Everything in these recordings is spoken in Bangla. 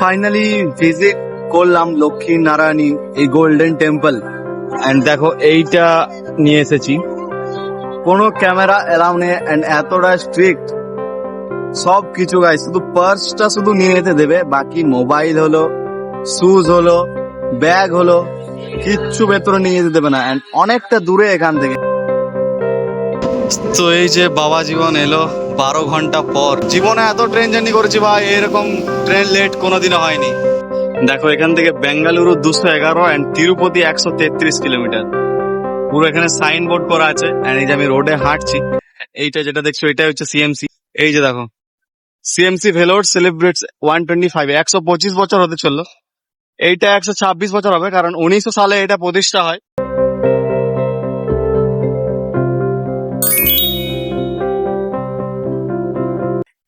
ফাইনালি ভিজিট করলাম লক্ষ্মী নারায়ণী এই গোল্ডেন টেম্পল। এন্ড দেখো এইটা নিয়ে এসেছি, কোনো ক্যামেরা এলাও নেই এন্ড এতটা স্ট্রিক্ট সব কিছু গাই, শুধু পার্সটা শুধু নিয়ে যেতে দেবে, বাকি মোবাইল হলো, শুজ হলো, ব্যাগ হলো, কিচ্ছু ভেতরে নিয়ে যেতে দেবে না। এন্ড অনেকটা দূরে এখান থেকে। তো এই যে বাবা জীবন এলো 12 ঘন্টা পর। জীবনে এত ট্রেন জার্নি করেছি ভাই, এরকম ট্রেন লেট কোনোদিনও হয়নি। দেখো এখান থেকে বেঙ্গালুরু 211 এন্ড তিরুপতি 133 কিলোমিটার। পুরো এখানে সাইন বোর্ড করা আছে। এন্ড এই যে আমি রোডে হাঁটছি, এইটা যেটা দেখছো এটা হচ্ছে সিএমসি। এই যে দেখো সিএমসি ভেলোর সেলিব্রেটস 125 125 বছর হতে চললো। এইটা 126 বছর হবে, কারণ 1900 সালে এটা প্রতিষ্ঠা হয়।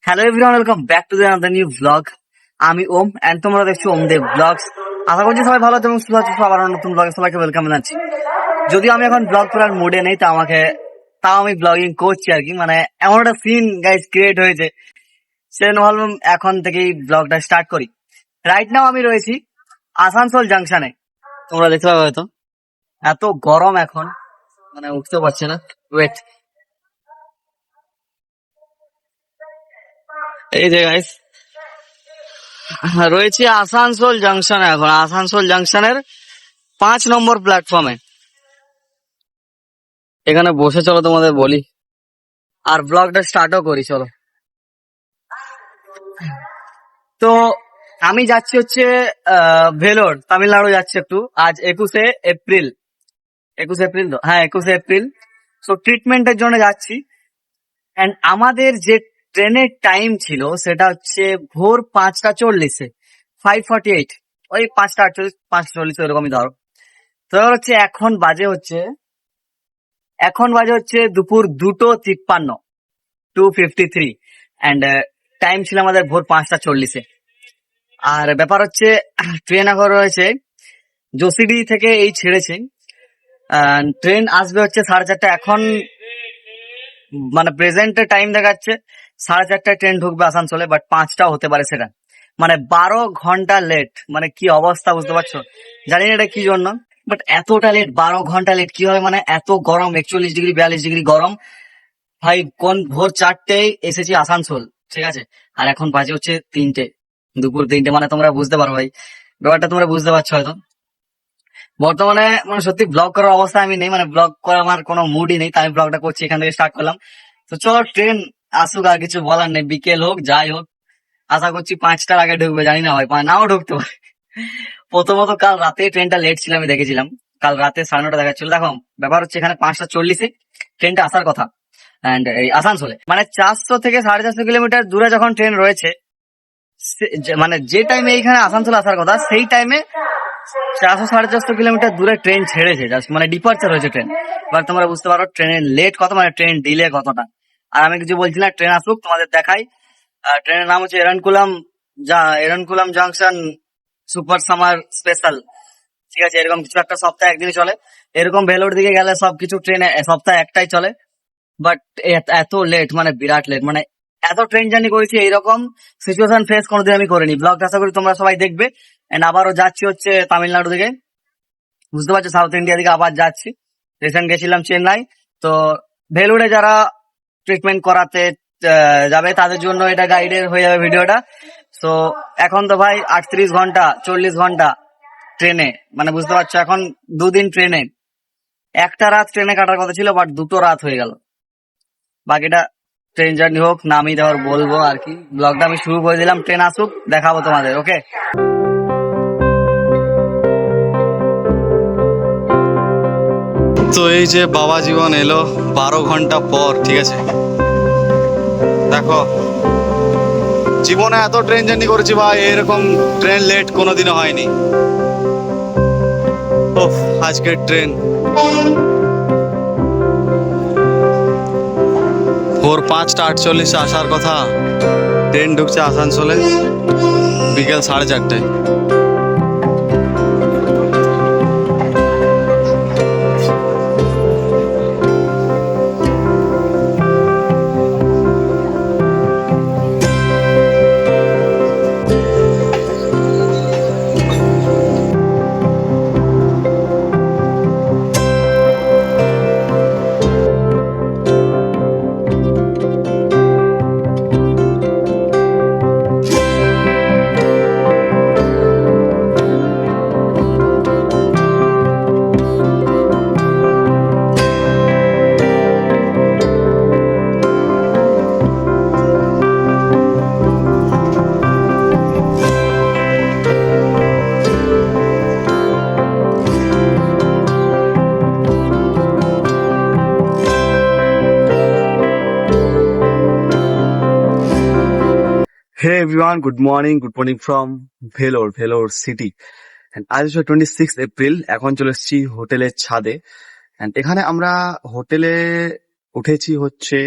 Hello everyone, welcome back to the new blog. আমি ওম এন্ড তোমরা দেখছো ওম দেব ব্লগস। আশা করছি সবাই ভালো আছে এবং সুস্থ আছো। আবার নতুন ব্লগে সবাইকে ওয়েলকাম জানাচ্ছি। যদিও আমি এখন ব্লগ করার মুডে নেই, তাও আমি ব্লগিং করছি আর কি। মানে এমন একটা সিন গাইস ক্রিয়েট হয়েছে, সেজন্য ভাবলাম এখন থেকেই ব্লগটা স্টার্ট করি। রাইট নাও আমি রয়েছি আসানসোল জাংশনে। তোমরা দেখতে পাবে হয়তো এত গরম এখন, মানে উঠতে পারছে না। ওয়েট, এই যে গাইস রয়েছি আসানসোল জাংশনে। এখন আসানসোল জাংশনের 5 নম্বর প্ল্যাটফর্মে এখানে বসে চলো তোমাদের বলি, আর ব্লগটা স্টার্টও করি চলো। তো আমি যাচ্ছি হচ্ছে ভেলোর, তামিলনাড়ু যাচ্ছি একটু। আজ 21শে এপ্রিল। 21শে এপ্রিল তো, হ্যাঁ 21শে এপ্রিল। সো ট্রিটমেন্টের জন্য যাচ্ছি। এন্ড আমাদের যে ট্রেনের টাইম ছিল সেটা হচ্ছে ভোর 5টা 40-এ, 5:48, ওই 5টা 48 5:40 এরকমই ধরো। তো হচ্ছে এখন বাজে হচ্ছে দুপুর 2:53, 2:53। অ্যান্ড টাইম ছিল আমাদের ভোর 5টা 40-এ। আর ব্যাপার হচ্ছে ট্রেন এখন রয়েছে জোসিডি থেকে, এই ছেড়েছে। ট্রেন আসবে হচ্ছে 4:30। এখন মানে প্রেজেন্টে টাইম দেখাচ্ছে 4:30টায় ট্রেন ঢুকবে আসানসোলে, বাট 5টাও হতে পারে সেটা। মানে 12 ঘন্টা লেট। মানে কি অবস্থা বুঝতে পারছো? জানি না এটা কি জন্য, বাট এতটা লেট, 12 ঘন্টা লেট কি হবে? মানে এত গরম, 41 ডিগ্রি 42 ডিগ্রি গরম ভাই। কোন ভোর 4টেয় এসেছি আসানসোল, ঠিক আছে, আর এখন বাজে হচ্ছে 3টে, দুপুর 3টে। মানে তোমরা বুঝতে পারো ভাই, ব্যাপারটা তোমরা বুঝতে পারছো হয়তো। বর্তমানে মানে সত্যি ব্লগ করার অবস্থা আমি নেই, মানে ব্লগ করার আমার কোনো মুডই নেই, তাই আমি ব্লগটা করছি, এখান থেকে স্টার্ট করলাম। তো চলো ট্রেন আসুক, আর কিছু বলার নেই। বিকেল হোক যাই হোক, আশা করছি 5টার আগে ঢুকবে, জানি না ভাই, নাও ঢুকতে পারে। প্রথমত কাল রাতে ট্রেনটা লেট ছিল, আমি দেখেছিলাম কাল রাতে 9:30 দেখাচ্ছিল। দেখো ব্যাপার হচ্ছে এখানে 5টা 40-এ ট্রেনটা আসার কথা। অ্যান্ড এই আসানসোলে মানে 400 থেকে 450 কিলোমিটার দূরে যখন ট্রেন রয়েছে, মানে যে টাইমে এইখানে আসানসোল আসার কথা, সেই টাইমে 400 সাড়ে 400 কিলোমিটার দূরে ট্রেন ছেড়েছে। জাস্ট মানে ডিপার্চার হয়েছে ট্রেন। এবার তোমরা বুঝতে পারো ট্রেনের লেট কত, মানে ট্রেন ডিলে কতটা। আর আমি কিছু বলছি না, ট্রেন আসুক তোমাদের দেখাই। ট্রেনের নাম হচ্ছে এরনকুলাম জাংশন সুপার সামার স্পেশাল, ঠিক আছে। এরকম কিছু একটা, সপ্তাহে একদিনই চলে। এরকম ভেলোর দিকে গেলে সবকিছু ট্রেনে সপ্তাহে একটাই চলে। বাট এত লেট, মানে বিরাট লেট। মানে এত ট্রেন জার্নি করেছি, এইরকম সিচুয়েশন ফেস কোনোদিন আমি করিনি। ব্লগটা আশা করি তোমরা সবাই দেখবে। এন্ড আবারও যাচ্ছি হচ্ছে তামিলনাড়ু দিকে, বুঝতে পারছো, সাউথ ইন্ডিয়া দিকে আবার যাচ্ছি। রিসেন্ট গেছিলাম চেন্নাই। তো ভেলুরে যারা ট্রিটমেন্ট করাতে যাবে তাদের জন্য এটা গাইডের হয়ে যাবে ভিডিওটা। তো এখন তো ভাই 38 ঘন্টা 40 ঘন্টা ট্রেনে, মানে বুঝতে পারছো, এখন 2 দিন ট্রেনে। একটা রাত ট্রেনে কাটার কথা ছিল, বাট 2টো রাত হয়ে গেল। বাকিটা ট্রেন জার্নি হোক, নামি দেওয়ার বলবো আর কি। ব্লগটা আমি শুরু করে দিলাম, ট্রেন আসুক দেখাবো তোমাদের, ওকে। তো এই যে বাবা জীবন এলো 12 ঘন্টা পর, ঠিক আছে। দেখো জীবনে এত ট্রেন জার্নি করেছি ভাই, এরকম ট্রেন লেট কোনোদিনও হয়নি। ওহ, আজকের ট্রেন ভোর 5টা 48 আসার কথা, ট্রেন ঢুকছে আসানসোলে বিকেল 4:30টায়। Hey everyone, good morning from Vellore city. And আজ হচ্ছে 26 এপ্রিল, এখন চলে এসেছি হোটেলের ছাদে। And এখানে আমরা হোটেলে উঠেছি হচ্ছে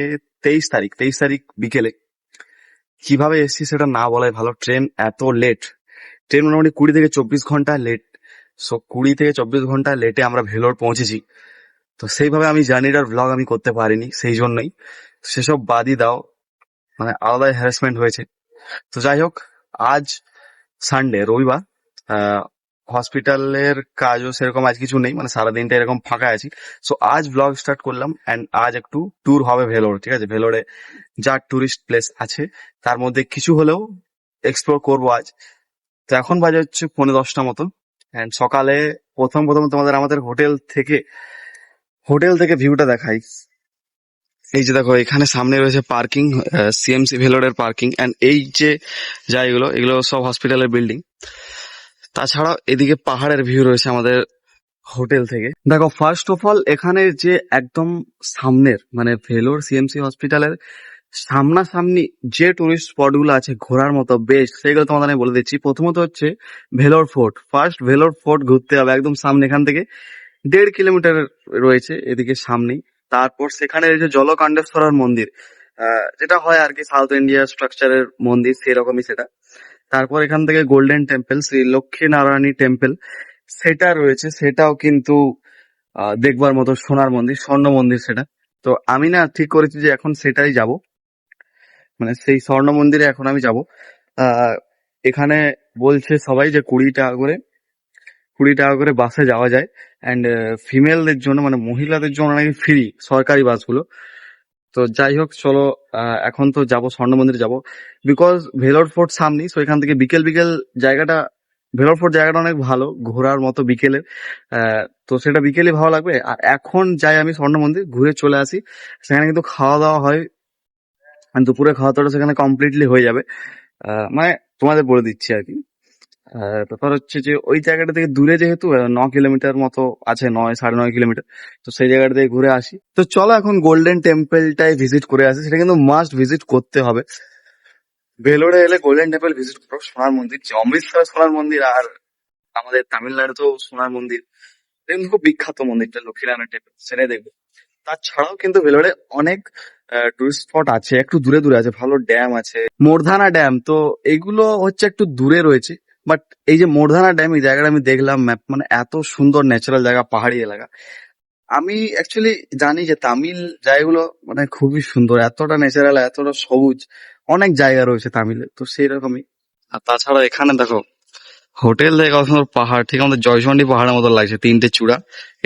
23 তারিখ বিকেলে। কিভাবে এসেছি সেটা না বলাই ভালো, ট্রেন এত লেট। ট্রেন মোটামুটি 20 থেকে 24 ঘন্টা লেট। সো 20 থেকে 24 ঘন্টা লেটে আমরা ভেলোর পৌঁছেছি। তো সেইভাবে আমি জার্নিটার ভ্লগ আমি করতে পারিনি, সেই জন্যই। সেসব বাদই দাও, মানে আলাদাই হ্যারাসমেন্ট হয়েছে। তো যাই হোক, আজ সানডে, রবিবার, হসপিটালের কাজও সেরকম আজ কিছু নেই, মানে সারাদিনটা এরকম ফাঁকা আছি। সো আজ ব্লগ স্টার্ট করলাম, অ্যান্ড আজ একটু ট্যুর হবে ভেলোর, ঠিক আছে? ভেলোরে যা টুরিস্ট প্লেস আছে তার মধ্যে কিছু হলেও এক্সপ্লোর করবো আজ। তো এখন বাজে হচ্ছে 9:30 মতো, অ্যান্ড সকালে প্রথম তোমাদের আমাদের হোটেল থেকে ভিউটা দেখাই। এই যে দেখো, এখানে সামনে রয়েছে পার্কিং, সিএমসি ভেলোরের পার্কিং, এন্ড এই যে জায়গাগুলো, এগুলো সব হসপিটালের বিল্ডিং। তাছাড়াও এদিকে পাহাড়ের ভিউ রয়েছে আমাদের হোটেল থেকে। দেখো, ফার্স্ট অফ অল এখানে যে একদম সামনের, মানে ভেলোর সিএমসি হসপিটালের সামনাসামনি যে টুরিস্ট স্পট গুলো আছে ঘোরার মতো বেস্ট, সেগুলো তোমাদের আমি বলে দিচ্ছি। প্রথমত হচ্ছে Vellore fort. First Vellore fort ঘুরতে হবে একদম সামনে, এখান থেকে 1.5 কিলোমিটার রয়েছে এদিকে সামনেই। তারপর সেখানে রয়েছে জলকাণ্ডেশ্বরার মন্দির, যেটা হয় আর কি সাউথ ইন্ডিয়া স্ট্রাকচারের মন্দির, সেরকমই সেটা। তারপর এখান থেকে golden temple, Shri Lakshmi Narayani temple, সেটা রয়েছে। সেটাও কিন্তু দেখবার মতো সোনার মন্দির, স্বর্ণ মন্দির সেটা। তো আমি না ঠিক করেছি যে এখন সেটাই যাব, মানে সেই স্বর্ণ মন্দিরে এখন আমি যাব। এখানে বলছে সবাই যে 20 টাকা করে বাসে যাওয়া যায়, অ্যান্ড ফিমেলদের জন্য, মানে মহিলাদের জন্য নাকি ফ্রি সরকারি বাসগুলো। তো যাই হোক, চলো এখন তো যাব, স্বর্ণ মন্দিরে যাব, বিকজ ভেলোর ফোর্ট সামনেই। সো এখান থেকে বিকেল বিকেল জায়গাটা, ভেলোর ফোর্ট জায়গাটা অনেক ভালো ঘোরার মতো বিকেলে। তো সেটা বিকেলে ভালো লাগবে। আর এখন যাই আমি স্বর্ণ মন্দির, ঘুরে চলে আসি। সেখানে কিন্তু খাওয়া দাওয়া হয়, আর দুপুরে খাওয়া দাওয়াটা সেখানে কমপ্লিটলি হয়ে যাবে। মানে তোমাদের বলে দিচ্ছি আর কি। ব্যাপার হচ্ছে যে ওই জায়গাটা থেকে দূরে, যেহেতু 9 কিলোমিটার মতো আছে, 9 সাড়ে 9 কিলোমিটার। তো সেই জায়গাটা থেকে ঘুরে আসি। তো চলো এখন গোল্ডেন টেম্পলটাই ভিজিট করে আসি, সেটা কিন্তু মাস্ট ভিজিট করতে হবে। ভেলোরে এলে গোল্ডেন টেম্পল ভিজিট করো, সোনার মন্দির, যে অমৃতসর সোনার মন্দির আর আমাদের তামিলনাড়ুতেও সোনার মন্দির, এটা কিন্তু খুব বিখ্যাত মন্দিরটা, লক্ষ্মীনারায়ণ টেম্পল, সেটাই দেখবে। তাছাড়াও কিন্তু ভেলোরে অনেক টুরিস্ট স্পট আছে, একটু দূরে দূরে আছে। ভালো ড্যাম আছে, মোরধানা ড্যাম, তো এগুলো হচ্ছে একটু দূরে রয়েছে। বাট এই যে মোরধানা ড্যাম, এই জায়গাটা আমি দেখলাম ম্যাপ, মানে এত সুন্দর ন্যাচারাল জায়গা, পাহাড়ি এলাকা। আমি অ্যাকচুয়ালি জানি যে তামিল জায়গাগুলো মানে খুবই সুন্দর, এতটা ন্যাচারাল, এতটা সবুজ, অনেক জায়গা রয়েছে তামিলে, তো সেই রকমই। আর তাছাড়া এখানে দেখো, হোটেল থেকে কত সুন্দর পাহাড়, ঠিক আমাদের জয়চন্ডী পাহাড়ের মতো লাগছে, 3টে চূড়া,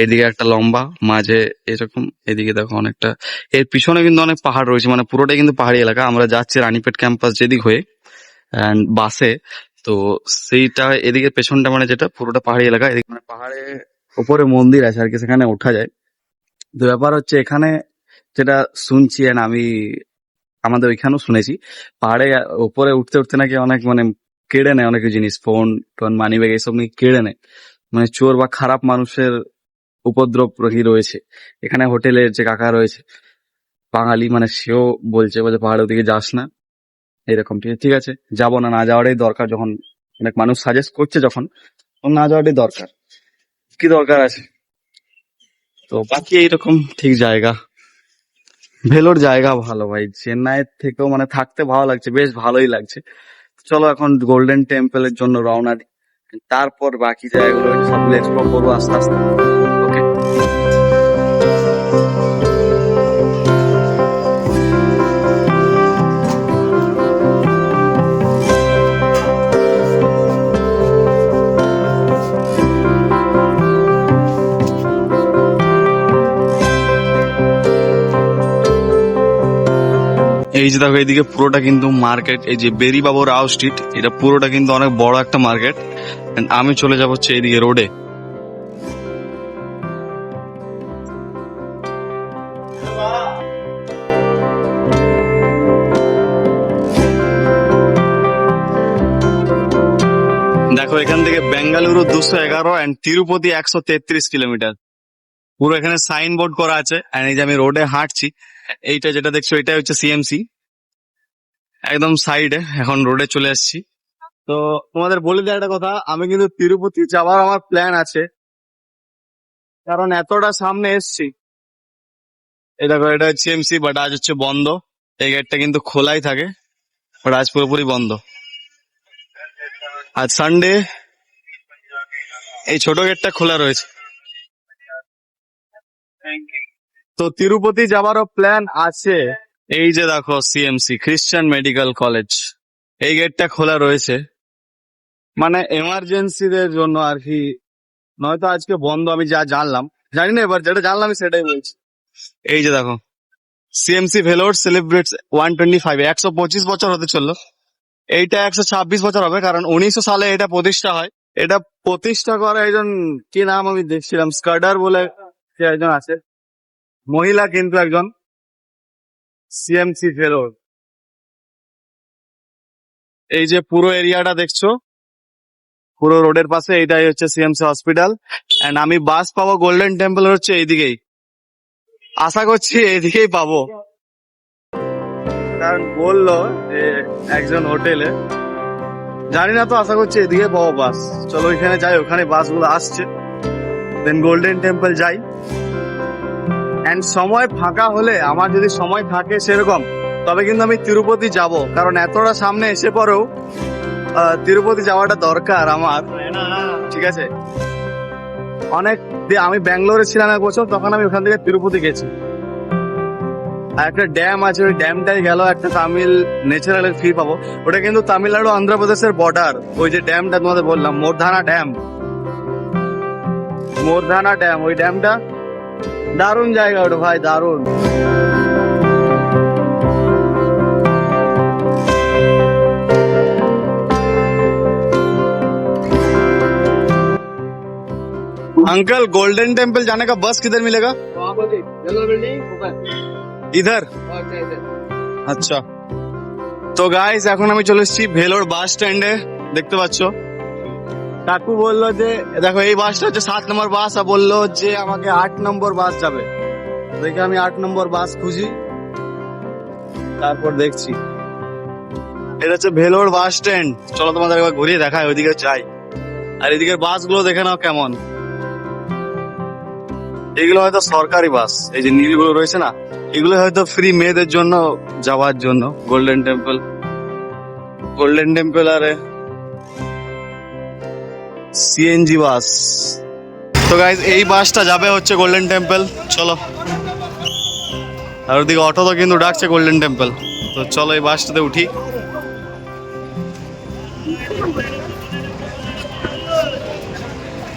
এদিকে একটা লম্বা, মাঝে এরকম, এদিকে দেখো অনেকটা। এর পিছনে কিন্তু অনেক পাহাড় রয়েছে, মানে পুরোটাই কিন্তু পাহাড়ি এলাকা। আমরা যাচ্ছি রানীপেট ক্যাম্পাস যেদিক হয়ে অ্যান্ড বাসে। তো সেইটা এদিকে পেছনটা, মানে যেটা পুরোটা পাহাড়ি এলাকা, এদিকে মানে পাহাড়ে উপরে মন্দির আছে আর কি, সেখানে ওঠা যায়। তো ব্যাপার হচ্ছে এখানে যেটা শুনছি, and আমি আমাদের ওইখানেও শুনেছি, পাহাড়ে উপরে উঠতে উঠতে নাকি অনেক, মানে কেড়ে নেয় অনেক জিনিস, ফোন টোন মানি ব্যাগ এসব নিয়ে কেড়ে নেয়, মানে চোর বা খারাপ মানুষের উপদ্রব কি রয়েছে। এখানে হোটেলের যে কাকা রয়েছে বাঙালি, মানে সেও বলছে বলছে পাহাড়ের দিকে যাস না, এরকম। ঠিক ঠিক আছে, যাবো না, না যাওয়াটাই দরকার। যখন অনেক মানুষ সাজেস্ট করছে, যখন তখন না যাওয়াটাই দরকার, কি দরকার আছে। তো বাকি এইরকম ঠিক জায়গা, ভেলোর জায়গা ভালো ভাই, চেন্নাইয়ের থেকেও মানে থাকতে ভালো লাগছে, বেশ ভালোই লাগছে। চলো এখন গোল্ডেন টেম্পলের জন্য রওনা দিই, তারপর বাকি জায়গাগুলো সবগুলো এক্সপ্লোর করবো আস্তে আস্তে। ওকে। এই যে দেখো, এইদিকে পুরোটা কিন্তু মার্কেট, এই যে বেরিবাবু রাও স্ট্রিট, এটা পুরোটা কিন্তু অনেক বড় একটা মার্কেট। আমি চলে যাবো হচ্ছে এইদিকে রোডে। দেখো, এখান থেকে বেঙ্গালুরু 211 অ্যান্ড তিরুপতি 133 কিলোমিটার। পুরো এখানে সাইন বোর্ড করা আছে, and এই যে আমি রোডে হাঁটছি, এইটা যেটা দেখছো, এটাই হচ্ছে সিএমসি, একদম সাইডে, এখন রোডে চলে এসেছি। তো তোমাদের বলে দেয় একটা কথা, আমি কিন্তু তিরুপতি যাওয়ার আমার প্ল্যান আছে, কারণ এতটা সামনে এসছি। এই দেখো, এটা সিএমসি, বাট আজ হচ্ছে বন্ধ। এই গেটটা কিন্তু খোলাই থাকে, বাট আজ পুরোপুরি বন্ধ। আজ সানডে, এই ছোট গেটটা খোলা রয়েছে। তো তিরুপতি যাওয়ারও প্ল্যান আছে। এই যে দেখো সিএমসি, খ্রিস্টান মেডিকেল কলেজ, এই গেটটা খোলা রয়েছে, মানে এমার্জেন্সিদের জন্য আর কি। নয়তো আজকে বন্ধ, আমি যা জানলাম, জানি না, এবার যেটা জানলাম আমি সেটাই বলছি। এই যে দেখো, সিএমসি ভেলোর সেলিব্রেটস 125, 125 বছর হতে চললো। এইটা 126 বছর হবে, কারণ 1900 সালে এটা প্রতিষ্ঠা হয়। এটা প্রতিষ্ঠা করা একজন, কি নাম আমি দেখছিলাম, স্কাডার বলে কে একজন আছে, মহিলা কিন্তু একজন সিএমসি ফেলোর। এই যে পুরো এরিয়াটা দেখছো, পুরো রোডের পাশে, এইটাই হচ্ছে সিএমসি হসপিটাল। এন্ড আমি বাস পাবো গোল্ডেন টেম্পল হচ্ছে এইদিকেই, আশা করছি এইদিকেই পাবো, কারণ বললো যে একজন হোটেলে, জানি না তো, আশা করছি এদিকে পাবো বাস। চলো ওইখানে যাই, ওখানে বাসগুলো আসছে, দেন গোল্ডেন টেম্পল যাই। এন্ড সময় ফাঁকা হলে, আমার যদি সময় থাকে সেরকম, তবে কিন্তু আমি তিরুপতি যাব, কারণ এতটা সামনে এসে পরেও তিরুপতি যাওয়াটা দরকার আমার, ঠিক আছে। আমি ব্যাঙ্গালোরে ছিলাম 1 বছর, তখন আমি ওখান থেকে তিরুপতি গেছি। আর একটা ড্যাম আছে, ওই ড্যামটাই গেল একটা তামিল ন্যাচারালের ফিল পাবো। ওটা কিন্তু তামিলনাড়ু অন্ধ্রপ্রদেশের বর্ডার। ওই যে ড্যামটা তোমাদের বললাম, মোরধানা ড্যাম, মোরধানা ড্যাম, ওই ড্যামটা দারুণ জায়গা ওটা ভাই, দারুণ। अंकल गोल्डन टेम्पल जाने का बस किधर मिलेगा? इधर? আচ্ছা। তো গাইস, এখন আমি চলে এসেছি ভেলোর বাস স্ট্যান্ডে, দেখতে পাচ্ছ। কাকু বললো যে দেখো, এই বাসটা হচ্ছে 7 নম্বর বাস, আর বললো যে আমাকে 8 নম্বর বাস যাবে। দেখে আমি 8 নম্বর বাস খুঁজি, তারপর দেখছি। এটা হচ্ছে ভেলোর বাস স্ট্যান্ড। চলো তোমাদের একবার ঘুরিয়ে দেখায়, ওইদিকে যাই। আর এদিকের বাসগুলো দেখে নাও কেমন। এগুলো হয়তো সরকারি বাস, এই যে নীলগুলো রয়েছে না, এগুলো হয়তো ফ্রি মেয়েদের জন্য যাওয়ার জন্য। গোল্ডেন টেম্পল, গোল্ডেন টেম্পল আর সিএনজি বাস। তো গাইজ, এই বাসটা যাবে হচ্ছে গোল্ডেন টেম্পল। চলো, আর ওদিকে অটো তো কিন্তু ডাকছে গোল্ডেন টেম্পল। তো চলো এই বাসটাতে উঠি।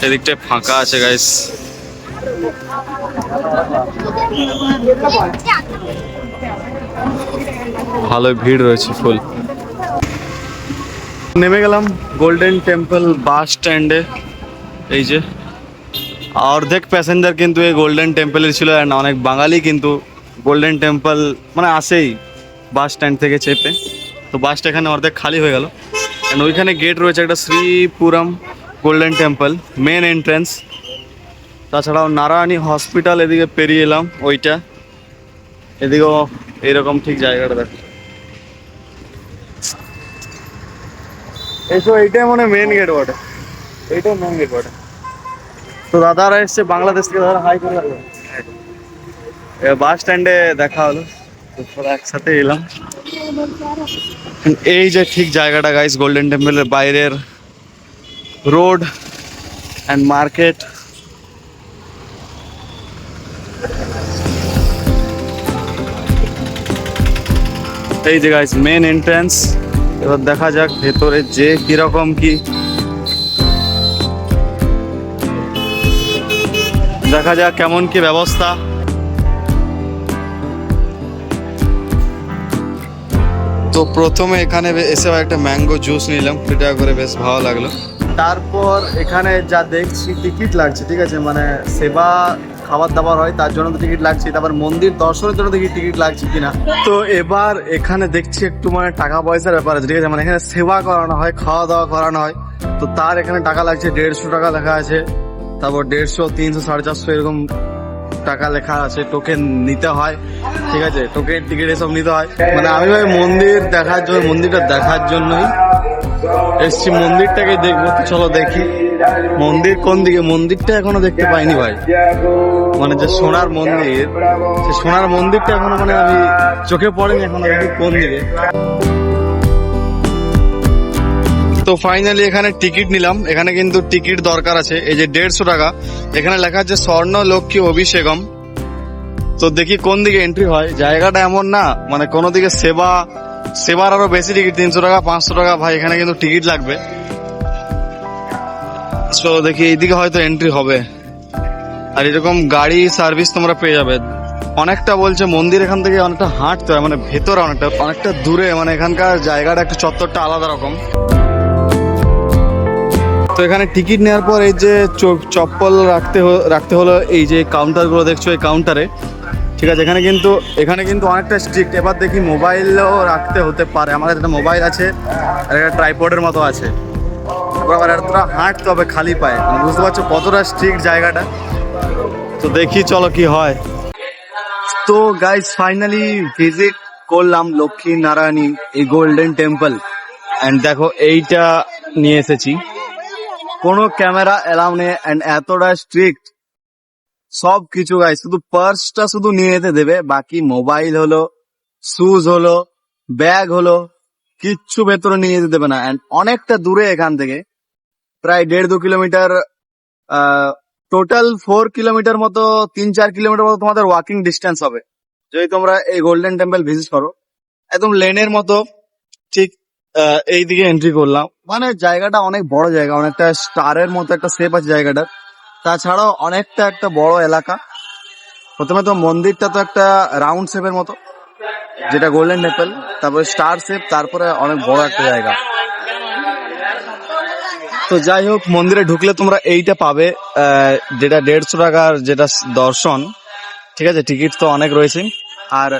এদিকটা ফাঁকা আছে গাইজ, ভালোই ভিড় রয়েছে, ফুল। নেমে গেলাম গোল্ডেন টেম্পল বাস স্ট্যান্ডে। এই যে অর্ধেক প্যাসেঞ্জার কিন্তু এই গোল্ডেন টেম্পলের ছিল, আর অনেক বাঙালি কিন্তু গোল্ডেন টেম্পল মানে আসেই বাস স্ট্যান্ড থেকে চেপে। তো বাসটা এখানে অর্ধেক খালি হয়ে গেল। অ্যান্ড ওইখানে গেট রয়েছে একটা, শ্রীপুরম গোল্ডেন টেম্পল মেন এন্ট্রান্স। তাছাড়াও নারায়ণী হসপিটাল এদিকে পেরিয়ে এলাম, ওইটা এদিকেও এইরকম ঠিক জায়গাটা দেখো। এইসব এইটাই মনে মেন গেট বটে, এইটাই মেন গেট বটে। তো দাদারা এসছে বাংলাদেশ থেকে, দাদা হাই করে রাখলো। বাস স্ট্যান্ডে দেখা হলো, তো সবাই একসাথে এলাম। এই যে ঠিক জায়গাটা গাইস, গোল্ডেন টেম্পলের বাইরের রোড অ্যান্ড মার্কেট। এই যে গাইস মেন এন্ট্রান্স। এবার দেখা যাক ভেতরে যে কিরকম কি, দেখা যাক কেমন কি ব্যবস্থা। তো প্রথমে এখানে এসে একটা ম্যাঙ্গো জুস নিলাম, 2 টাকা করে, বেশ ভালো লাগলো। তারপর এখানে যা দেখছি টিকিট লাগছে, ঠিক আছে, মানে সেবা খাবার দাবার হয় তার জন্য তো টিকিট লাগছে, তারপর মন্দির দর্শনের জন্য দেখি টিকিট লাগছে কিনা। তো এবার এখানে দেখছি একটু মানে টাকা পয়সার ব্যাপার আছে, ঠিক আছে, মানে এখানে সেবা করানো হয়, খাওয়া দাওয়া করানো হয়, তো তার এখানে টাকা লাগছে 150 টাকা লেখা আছে। তারপর 150, 300, 450 এরকম টাকা লেখা আছে, টোকেন নিতে হয়, ঠিক আছে, টোকেন টিকিট এসব নিতে হয়। মানে আমি ভাই মন্দিরটা দেখার জন্যই এসছি, মন্দিরটাকে দেখবো। তো চলো দেখি মন্দির কোন দিকে, মন্দিরটা এখনো দেখতে পাইনি ভাই। মানে যে সোনার মন্দির, সে সোনার মন্দিরটা এখনো মানে আমি চোখে পড়েনি এখনো, দেখি কোন দিকে। তো ফাইনালি এখানে টিকিট নিলাম। এখানে কিন্তু টিকিট দরকার আছে, এই যে 150 টাকা। এখানে লেখা আছে স্বর্ণ লক্ষ্মী অভিষেকম। তো দেখি কোন দিকে এন্ট্রি হয়। জায়গাটা এমন না মানে কোনো দিকে সেবার আরো বেশি টিকিট, 300 টাকা 500 টাকা ভাই এখানে কিন্তু টিকিট লাগবে। তো দেখি এইদিকে হয়তো এন্ট্রি হবে। আর এরকম গাড়ি সার্ভিস তোমরা পেয়ে যাবে। অনেকটা বলছে মন্দির এখান থেকে অনেকটা হাঁটতে হয়, মানে ভেতরে অনেকটা দূরে, মানে এখানকার জায়গাটা একটু চত্বরটা আলাদা রকম। তো এখানে টিকিট নেওয়ার পর এই যে চপ্পল রাখতে হলো এই যে কাউন্টারগুলো দেখছো, এই কাউন্টারে, ঠিক আছে। এখানে কিন্তু অনেকটা স্ট্রিক্ট। এবার দেখি মোবাইলও রাখতে হতে পারে, আমাদের একটা মোবাইল আছে আর একটা ট্রাইপডের মতো আছে। আবার এতটা হাঁটতে হবে খালি পায়ে, মানে বুঝতে পারছো কতটা স্ট্রিক্ট জায়গাটা। তো দেখি চলো কি হয়। তো গাইস ফাইনালি ভিজিট করলাম লক্ষ্মী নারায়ণী এই গোল্ডেন টেম্পল। এন্ড দেখো এইটা নিয়ে এসেছি, কোনো ক্যামেরা এলাও নেই এন্ড এতটা স্ট্রিক্ট সব কিছু গাইস। শুধু পার্সটা শুধু নিয়ে যেতে দেবে, বাকি মোবাইল হলো, শুজ হলো, ব্যাগ হলো, কিচ্ছু ভেতরে নিয়ে যেতে দেবে না। এন্ড অনেকটা দূরে এখান থেকে, প্রায় 1.5-2 কিলোমিটার, টোটাল 4 কিলোমিটার মতো, 3-4 কিলোমিটার মতো তোমাদের ওয়াকিং ডিস্টেন্স হবে যদি তোমরা এই গোল্ডেন টেম্পল ভিজিট করো। একদম লেনের মতো, ঠিক এইদিকে এন্ট্রি করলাম। মানে জায়গাটা অনেক বড় জায়গা, অনেকটা স্টারের মতো একটা শেপ আছে জায়গাটার। তাছাড়াও অনেকটা একটা বড় এলাকা। প্রথমে তো মন্দিরটা তো একটা রাউন্ড শেপের মতো, যেটা গোল্ডেন টেম্পল, তারপরে স্টার শেপ, তারপরে অনেক বড় একটা জায়গা। তো যাই হোক, মন্দিরে ঢুকলে তোমরা এইটা পাবে, যেটা 150 টাকার যেটা দর্শন, ঠিক আছে। টিকিট তো অনেক রয়েছে। আর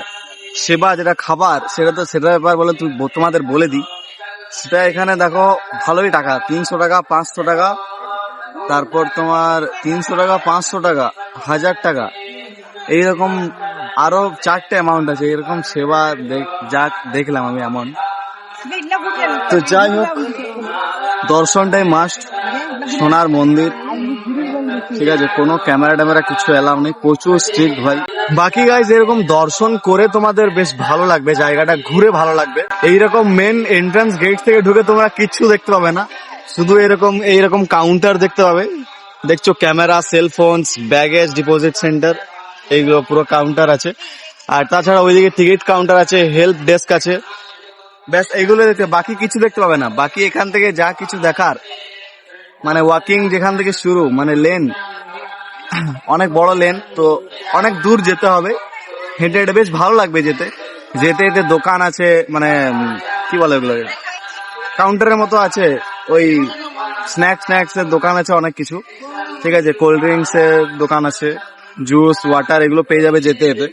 সেবা যেটা খাবার, সেটা ব্যাপার বলে তোমাদের বলে দিই। সেটা এখানে দেখো ভালোই টাকা, 300 টাকা 500 টাকা, তারপর তোমার 300 টাকা 500 টাকা 1000 টাকা, এইরকম আরো 4টে অ্যামাউন্ট আছে। এরকম সেবা যা দেখলাম আমি এমন। তো যাই হোক, দর্শনটাই মাস্ট। সোনার মন্দির, ঠিক আছে, কোনো ক্যামেরা কিছু এলাও নেই, প্রচুর স্ট্রিক্ট ভাই। বাকি গাইজ এরকম দর্শন করে তোমাদের বেশ ভালো লাগবে, জায়গাটা ঘুরে ভালো লাগবে। এইরকম মেন এন্ট্রান্স গেট থেকে ঢুকে তোমরা কিচ্ছু দেখতে পাবে না, শুধু এইরকম কাউন্টার দেখতে পাবে। দেখছো camera, cellphones, baggage deposit centre, এইগুলো পুরো কাউন্টার আছে। আর তাছাড়া ওইদিকে টিকিট কাউন্টার আছে, হেল্প ডেস্ক আছে, ব্যাস এইগুলো দেখতে, বাকি কিছু দেখতে পাবে না। বাকি এখান থেকে যা কিছু দেখার, মানে ওয়াকিং যেখান থেকে শুরু, মানে লেন, অনেক বড় লেন, তো অনেক দূর যেতে হবে হেঁটে হেঁটে। বেশ ভালো লাগবে যেতে যেতে দোকান আছে, মানে কি বলে ওগুলো, কাউন্টারের মতো আছে, ওই স্ন্যাক্স এর দোকান আছে অনেক কিছু, ঠিক আছে। কোল্ড ড্রিঙ্কস এর দোকান আছে, জুস, ওয়াটার, এগুলো পেয়ে যাবে যেতে যেতে,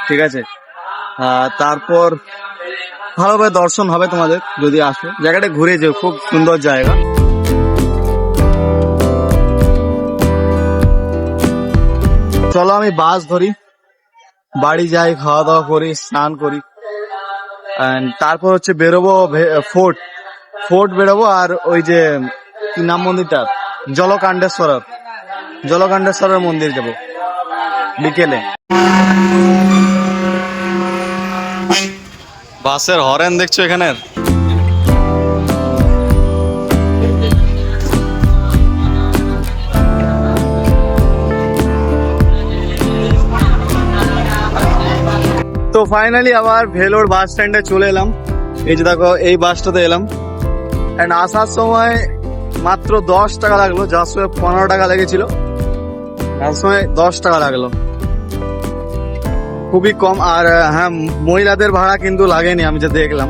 ঠিক আছে। তারপর ভালোভাবে দর্শন হবে তোমাদের যদি আসো, জায়গাটা ঘুরে যেও, খুব সুন্দর জায়গা। চলো আমি বাস ধরি, বাড়ি যাই, খাওয়া দাওয়া করি, স্নান করি, তারপর হচ্ছে বেরোবো ফোর্ট বেরোবো। আর ওই যে কি নাম মন্দিরটা, জলকাণ্ডেশ্বরের মন্দির যাবো বিকেলে। বাসের হরেন দেখছো এখানের, তো ফাইনালি আবার ভেলোর বাস স্ট্যান্ডে চলে এলাম। এই যে দেখো এই বাসটাতে এলাম, এন্ড আসার সময় মাত্র 10 টাকা লাগলো, যার সময় 15 টাকা লেগেছিল, আসার সময় 10 টাকা লাগলো, খুবই কম। আর হ্যাঁ, মহিলাদের ভাড়া কিন্তু লাগেনি, আমি যা দেখলাম,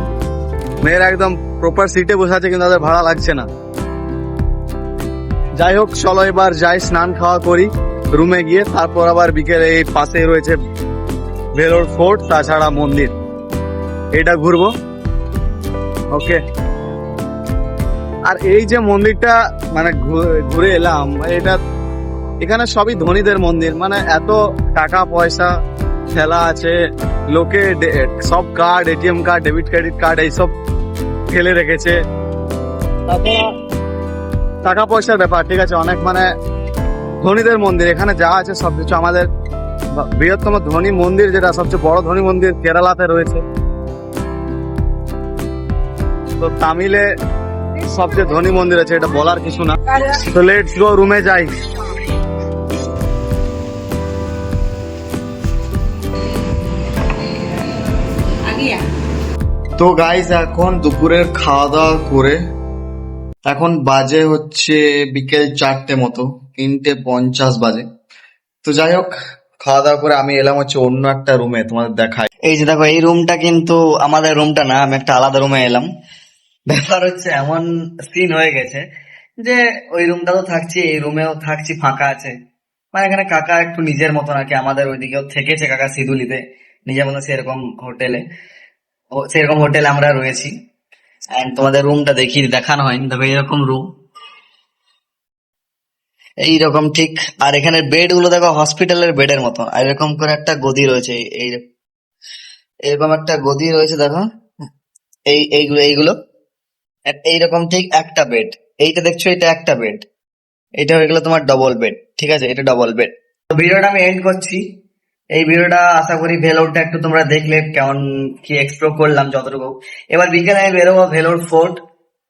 মেয়েরা একদম প্রপার সিটে বসে আছে, কিন্তু তাদের ভাড়া লাগছে না। যাই হোক, চলো এবার যাই, স্নান খাওয়া করি রুমে গিয়ে, তারপর আবার বিকেলে এই পাশে রয়েছে ভেলোর ফোর্ট, তাছাড়া মন্দির, এটা ঘুরবো। ওকে। আর এই যে মন্দিরটা মানে ঘুরে এলাম, এটা এখানে সবই ধনীদের মন্দির, মানে এত টাকা পয়সা ফেলা আছে, লোকে সব card, ATM card, debit credit card এইসব ফেলে রেখেছে। তাছাড়া টাকা পয়সার ব্যাপার, ঠিক আছে, অনেক মানে ধনীদের মন্দির, এখানে যা আছে সবকিছু। আমাদের বৃহত্তম ধনী মন্দির, যেটা সবচেয়ে বড় ধনী মন্দির, কেরালাতে রয়েছে। তো তামিলে সবচেয়ে ধনী মন্দির আছে, এটা বলার কিছু না। তো লেটস গো, রুমে যাই। তো গাইস, এখন দুপুরের খাওয়া দাওয়া করে এখন বাজে হচ্ছে বিকেল 4টে মতো, 3:50 বাজে। তো যাই হোক, খাওয়া দাওয়া করে আমি এলাম হচ্ছে অন্য একটা রুমে, তোমাদের দেখাই। এই যে দেখো, এই রুমটা কিন্তু আমাদের রুমটা না, আমি একটা আলাদা রুমে এলাম। ব্যাপার হচ্ছে এমন সিন হয়ে গেছে যে ওই রুমটা তো থাকছি, এই রুমেও থাকছি, ফাঁকা আছে। মানে এখানে কাকা একটু নিজের মতো নাকি, আমাদের ওইদিকেও থেকেছে কাকা সিধুলিতে নিজের মতো সেরকম হোটেলে, সেরকম হোটেলে আমরা রয়েছি। এন্ড তোমাদের রুমটা দেখানো হয়নি, তবে এইরকম রুম, এইরকম ঠিক। আর এখানে বেড গুলো দেখো হসপিটালের বেডের মতো, আর এরকম করে একটা গদি রয়েছে, এই এরকম একটা গদি রয়েছে দেখো, এইগুলো এইরকম ঠিক একটা বেড। এইটা দেখছো, এটা একটা বেড, এটা হয়ে গেলো তোমার ডবল বেড, ঠিক আছে, এটা ডবল বেড। তো ভিডিওটা আমি এন্ড করছি। এই ভিডিওটা আশা করি ভেলোরটা একটু তোমরা দেখলে কেমন কি এক্সপ্লোর করলাম যতটুকু। এবার বিকেলে আমি বেরোবো ভেলোর ফোর্ট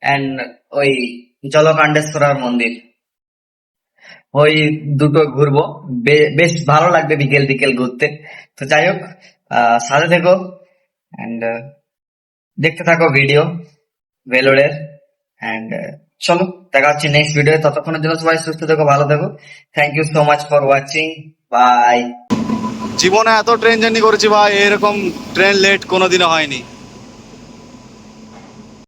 এন্ড ওই জলকাণ্ডেশ্বরার মন্দির, ওই দুটো ঘুরবো। বেশ ভালো লাগবে বিকেল বিকেল ঘুরতে। তো যাই হোক, সাথে থেকো এন্ড দেখতে থাকো ভিডিও ভেলোরের। এন্ড চলো, দেখা হচ্ছে নেক্সট ভিডিও। ততক্ষণের জন্য সবাই সুস্থ থেকো, ভালো থেকো। Thank you so much for watching, bye. জীবনে এত ট্রেন জার্নি করেছি ভাই, এরকম ট্রেন লেট কোনোদিনও হয়নি।